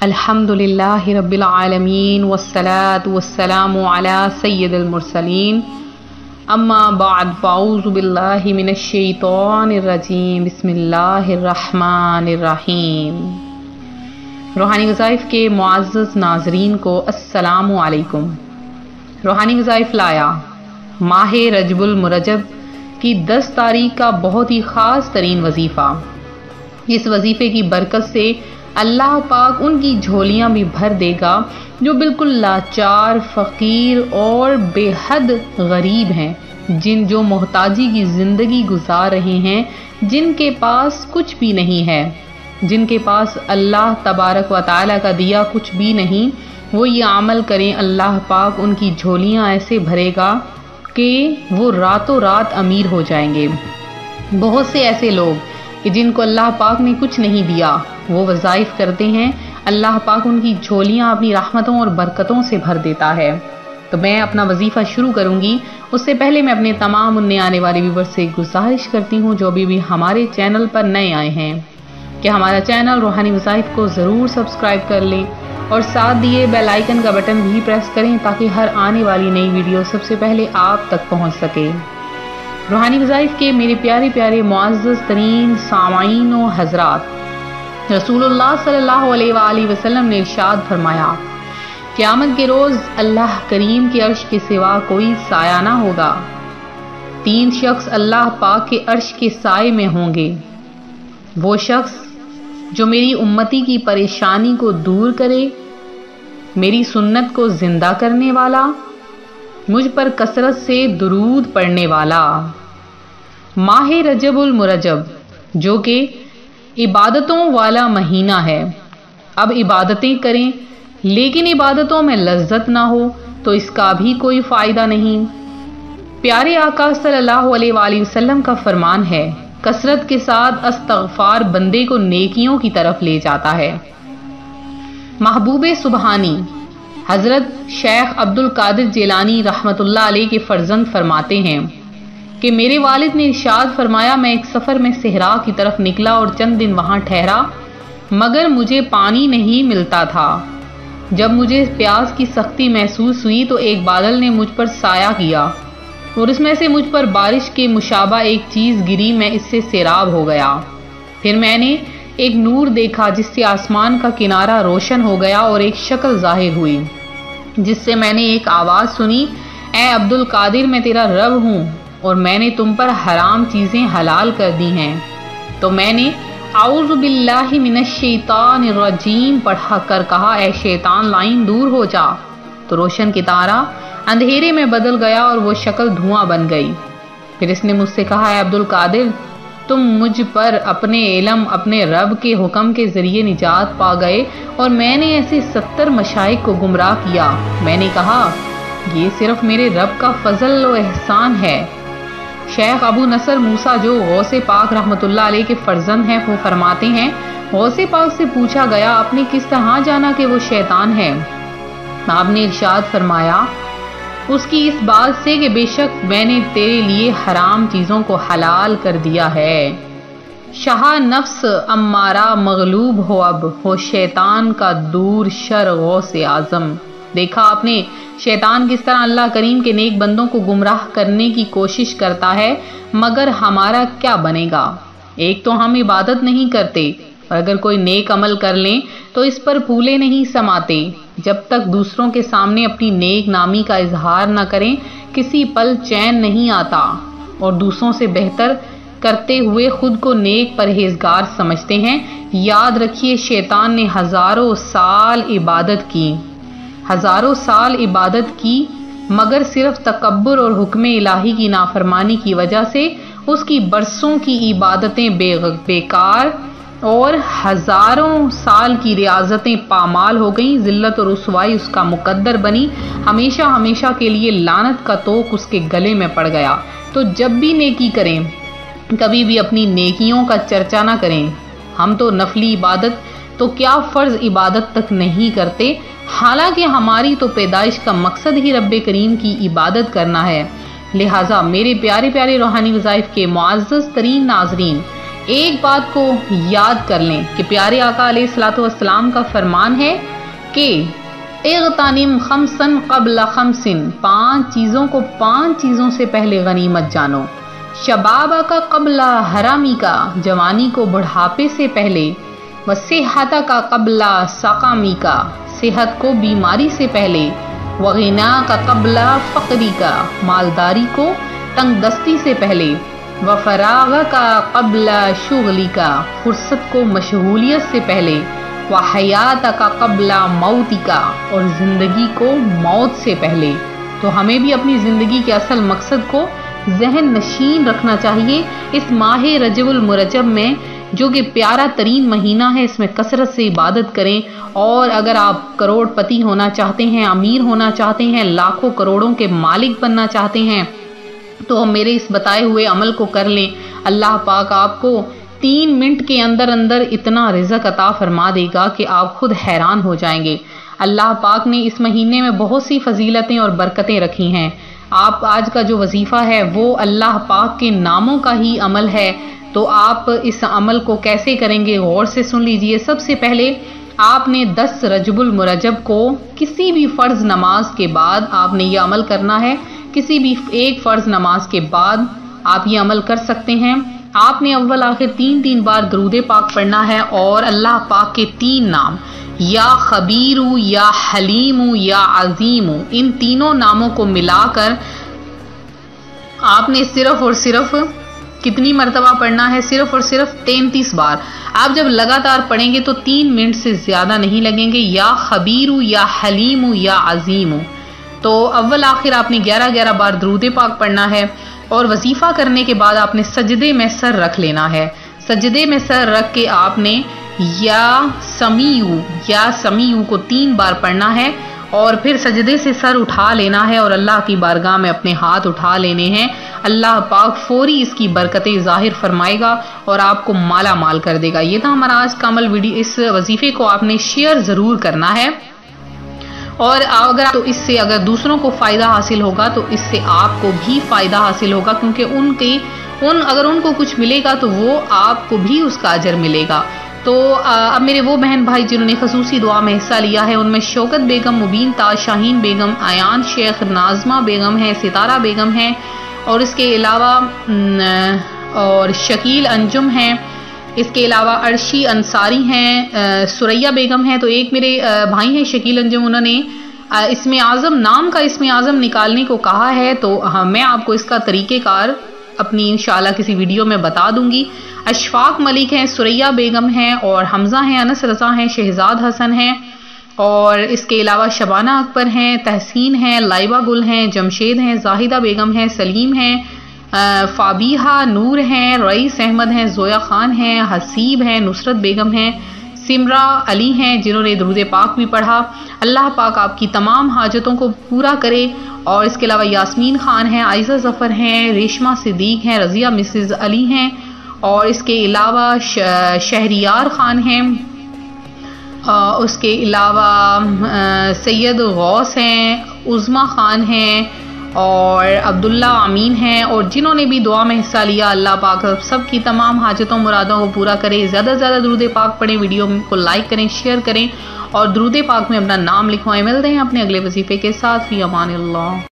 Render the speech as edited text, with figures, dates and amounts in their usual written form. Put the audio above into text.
الحمدللہ رب العالمین والصلاة والسلام علی سید المرسلین اما بعد فاعوذ باللہ من الشیطان الرجیم بسم اللہ الرحمن الرحیم۔ روحانی وظائف کے معزز ناظرین کو السلام علیکم۔ روحانی وظائف لایا ماہ رجب المرجب کی 10 تاریخ کا بہت ہی خاص ترین وظیفہ۔ اس وظیفے کی برکت سے اللہ پاک ان کی جھولیاں بھی بھر دے گا جو بالکل لاچار، فقیر اور بے حد غریب ہیں، جو محتاجی کی زندگی گزار رہے ہیں، جن کے پاس کچھ بھی نہیں ہے، جن کے پاس اللہ تبارک و تعالیٰ کا دیا کچھ بھی نہیں، وہ یہ عمل کریں، اللہ پاک ان کی جھولیاں ایسے بھرے گا کہ وہ راتوں رات امیر ہو جائیں گے۔ بہت سے ایسے لوگ کہ جن کو اللہ پاک نے کچھ نہیں دیا، وہ وظائف کرتے ہیں، اللہ پاک ان کی جھولیاں اپنی رحمتوں اور برکتوں سے بھر دیتا ہے۔ تو میں اپنا وظیفہ شروع کروں گی، اس سے پہلے میں اپنے تمام اننے آنے والے ویور سے گزارش کرتی ہوں جو ابھی بھی ہمارے چینل پر نئے آئے ہیں کہ ہمارا چینل روحانی وظائف کو ضرور سبسکرائب کر لیں اور ساتھ دیے بیل آئیکن کا بٹن بھی پریس کریں تاکہ ہر آنے والی نئی ویڈیو سب سے پہلے آپ تک پہنچ سکے۔ روحانی وظائف کے میرے پیارے پیارے معزز ترین سامعین و حضرات، رسول اللہ صلی اللہ علیہ وآلہ وسلم نے ارشاد فرمایا، قیامت کے روز اللہ کریم کے عرش کے سوا کوئی سایہ نہ ہوگا۔ 3 شخص اللہ پاک کے عرش کے سائے میں ہوں گے۔ وہ شخص جو میری امتی کی پریشانی کو دور کرے، میری سنت کو زندہ کرنے والا، مجھ پر کثرت سے درود پڑھنے والا۔ ماہ رجب المرجب جو کہ عبادتوں والا مہینہ ہے، اب عبادتیں کریں لیکن عبادتوں میں لذت نہ ہو تو اس کا بھی کوئی فائدہ نہیں۔ پیارے آقا صلی اللہ علیہ وآلہ وسلم کا فرمان ہے، کثرت کے ساتھ استغفار بندے کو نیکیوں کی طرف لے جاتا ہے۔ محبوب سبحانی حضرت شیخ عبد القادر جیلانی رحمۃ اللہ علیہ کے فرزند فرماتے ہیں کہ میرے والد نے ارشاد فرمایا، میں ایک سفر میں صحرا کی طرف نکلا اور چند دن وہاں ٹھہرا، مگر مجھے پانی نہیں ملتا تھا۔ جب مجھے پیاس کی سختی محسوس ہوئی تو ایک بادل نے مجھ پر سایہ کیا اور اس میں سے مجھ پر بارش کے مشابہ ایک چیز گری، میں اس سے سیراب ہو گیا۔ پھر میں نے ایک نور دیکھا جس سے آسمان کا کنارہ روشن ہو گیا اور ایک شکل ظاہر ہوئی جس سے میں نے ایک آواز سنی، اے عبد القادر، میں تیرا رب ہوں اور میں نے تم پر حرام چیزیں حلال کر دی ہیں۔ تو میں نے اعوذ باللہ من الشیطان الرجیم پڑھا کر کہا، اے شیطان لائن دور ہو جا۔ تو روشن ستارہ اندھیرے میں بدل گیا اور وہ شکل دھواں بن گئی۔ پھر اس نے مجھ سے کہا، اے عبد القادر، تم مجھ پر اپنے علم، اپنے رب کے حکم کے ذریعے نجات پا گئے اور میں نے ایسے 70 مشائخ کو گمراہ کیا۔ میں نے کہا، یہ صرف میرے رب کا فضل و احسان ہے۔ شیخ ابو نصر موسیٰ جو غوث پاک رحمۃ اللہ علیہ کے فرزند ہیں، وہ فرماتے ہیں، غوث پاک سے پوچھا گیا، آپ نے کس طرح جانا کہ وہ شیطان ہے؟ آپ نے ارشاد فرمایا، اس کی اس بات سے کہ بے شک میں نے تیرے لیے حرام چیزوں کو حلال کر دیا ہے۔ شاہ نفس امارہ مغلوب ہو، اب ہو شیطان کا دور شر غوث اعظم۔ دیکھا آپ نے شیطان کس طرح اللہ کریم کے نیک بندوں کو گمراہ کرنے کی کوشش کرتا ہے، مگر ہمارا کیا بنے گا؟ ایک تو ہم عبادت نہیں کرتے اور اگر کوئی نیک عمل کر لیں تو اس پر پھولے نہیں سماتے۔ جب تک دوسروں کے سامنے اپنی نیک نامی کا اظہار نہ کریں کسی پل چین نہیں آتا، اور دوسروں سے بہتر کرتے ہوئے خود کو نیک پرہیزگار سمجھتے ہیں۔ یاد رکھیے، شیطان نے ہزاروں سال عبادت کی مگر صرف تکبر اور حکم الہی کی نافرمانی کی وجہ سے اس کی برسوں کی عبادتیں بیکار اور ہزاروں سال کی ریاضتیں پامال ہو گئیں۔ ذلت اور رسوائی اس کا مقدر بنی، ہمیشہ ہمیشہ کے لیے لعنت کا توق اس کے گلے میں پڑ گیا۔ تو جب بھی نیکی کریں کبھی بھی اپنی نیکیوں کا چرچا نہ کریں۔ ہم تو نفلی عبادت تو کیا فرض عبادت تک نہیں کرتے، حالانکہ ہماری تو پیدائش کا مقصد ہی رب کریم کی عبادت کرنا ہے۔ لہٰذا میرے پیارے پیارے روحانی وظائف کے معزز ترین ناظرین، ایک بات کو یاد کر لیں کہ پیارے آقا علیہ الصلوۃ والسلام کا فرمان ہے کہ اغتنم خمسن قبل خمسن، 5 چیزوں کو 5 چیزوں سے پہلے غنیمت جانو، شبابہ کا قبل حرامی کا، جوانی کو بڑھاپے سے پہلے، وصحت کا قبل سقامی کا، صحت کو بیماری سے پہلے، وغنا کا قبل فقری کا، مالداری کو تنگ دستی سے پہلے، وفراغ کا قبل شغلی کا، فرصت کو مشغولیت سے پہلے، وحیات کا قبل موتی کا، اور زندگی کو موت سے پہلے۔ تو ہمیں بھی اپنی زندگی کے اصل مقصد کو ذہن نشین رکھنا چاہیے۔ اس ماہ رجب المرجب میں جو کہ پیارا ترین مہینہ ہے، اس میں کثرت سے عبادت کریں، اور اگر آپ کروڑ پتی ہونا چاہتے ہیں، امیر ہونا چاہتے ہیں، لاکھوں کروڑوں کے مالک بننا چاہتے ہیں، تو میرے اس بتائے ہوئے عمل کو کر لیں۔ اللہ پاک آپ کو 3 منٹ کے اندر اندر اتنا رزق عطا فرما دے گا کہ آپ خود حیران ہو جائیں گے۔ اللہ پاک نے اس مہینے میں بہت سی فضیلتیں اور برکتیں رکھی ہیں۔ آپ آج کا جو وظیفہ ہے وہ اللہ پاک کے ناموں کا ہی عمل ہے، تو آپ اس عمل کو کیسے کریں گے غور سے سن لیجئے۔ سب سے پہلے آپ نے 10 رجب المرجب کو کسی بھی فرض نماز کے بعد آپ نے یہ عمل کرنا ہے۔ کسی بھی ایک فرض نماز کے بعد آپ یہ عمل کر سکتے ہیں۔ آپ نے اول آخر 3 بار درود پاک پڑھنا ہے، اور اللہ پاک کے 3 نام یا خبیر، یا حلیم، یا عظیم، ان تینوں ناموں کو ملا کر آپ نے صرف اور صرف کتنی مرتبہ پڑھنا ہے؟ صرف اور صرف 33 بار۔ آپ جب لگاتار پڑھیں گے تو 3 منٹ سے زیادہ نہیں لگیں گے۔ یا خبیر، یا حلیم، یا عظیم، تو اول آخر آپ نے 11 بار درود پاک پڑھنا ہے، اور وظیفہ کرنے کے بعد آپ نے سجدے میں سر رکھ لینا ہے۔ سجدے میں سر رکھ کے آپ نے یا سمیع کو 3 بار پڑھنا ہے، اور پھر سجدے سے سر اٹھا لینا ہے اور اللہ کی بارگاہ میں اپنے ہاتھ اٹھا لینے ہیں۔ اللہ پاک فوری اس کی برکتیں ظاہر فرمائے گا اور آپ کو مالا مال کر دے گا۔ یہ تھا ہمارا آج کا عمل۔ ویڈیو اس وظیفے کو آپ نے شیئر ضرور کرنا ہے، اور اگر دوسروں کو فائدہ حاصل ہوگا تو اس سے آپ کو بھی فائدہ حاصل ہوگا، کیونکہ اگر ان کو کچھ ملے گا تو وہ آپ کو بھی اس کا اجر ملے گا۔ تو اب میرے وہ بہن بھائی جنہوں نے خصوصی دعا میں حصہ لیا ہے، ان میں شوکت بیگم، مبین تاج، شاہین بیگم، ایان شیخ، نازمہ بیگم ہے، ستارہ بیگم ہے، اور اس کے علاوہ اور شکیل انجم ہیں، اس کے علاوہ عرشی انصاری ہیں، سریا بیگم ہے۔ تو ایک میرے بھائی ہیں شکیل انجم، انہوں نے اسم اعظم نکالنے کو کہا ہے، تو میں آپ کو اس کا طریقہ کار اپنی انشاءاللہ کسی ویڈیو میں بتا دوں گی۔ اشفاق ملک ہیں، سریا بیگم ہیں، اور حمزہ ہیں، انس رضا ہیں، شہزاد حسن ہیں، اور اس کے علاوہ شبانہ اکبر ہیں، تحسین ہیں، لائبہ گل ہیں، جمشید ہیں، زاہدہ بیگم ہیں، سلیم ہیں، فابیحہ نور ہیں، رئیس احمد ہیں، زویا خان ہیں، حسیب ہیں، نصرت بیگم ہیں، سمرا علی ہیں جنہوں نے درود پاک بھی پڑھا۔ اللہ پاک آپ کی تمام حاجتوں کو پورا کرے۔ اور اس کے علاوہ یاسمین خان ہیں، عائزہ ظفر ہیں، ریشمہ صدیق ہیں، رضیہ مسز علی ہیں، اور اس کے علاوہ شہریار خان ہیں، اس کے علاوہ سید غوث ہیں، عظمہ خان ہیں، اور عبداللہ امین ہیں، اور جنہوں نے بھی دعا میں حصہ لیا، اللہ پاک سب کی تمام حاجتوں مرادوں کو پورا کرے۔ زیادہ سے زیادہ درود پاک پڑھیں، ویڈیو کو لائک کریں، شیئر کریں، اور درود پاک میں اپنا نام لکھوائیں۔ ملتے ہیں اپنے اگلے وظیفے کے ساتھ۔ فی امان اللہ۔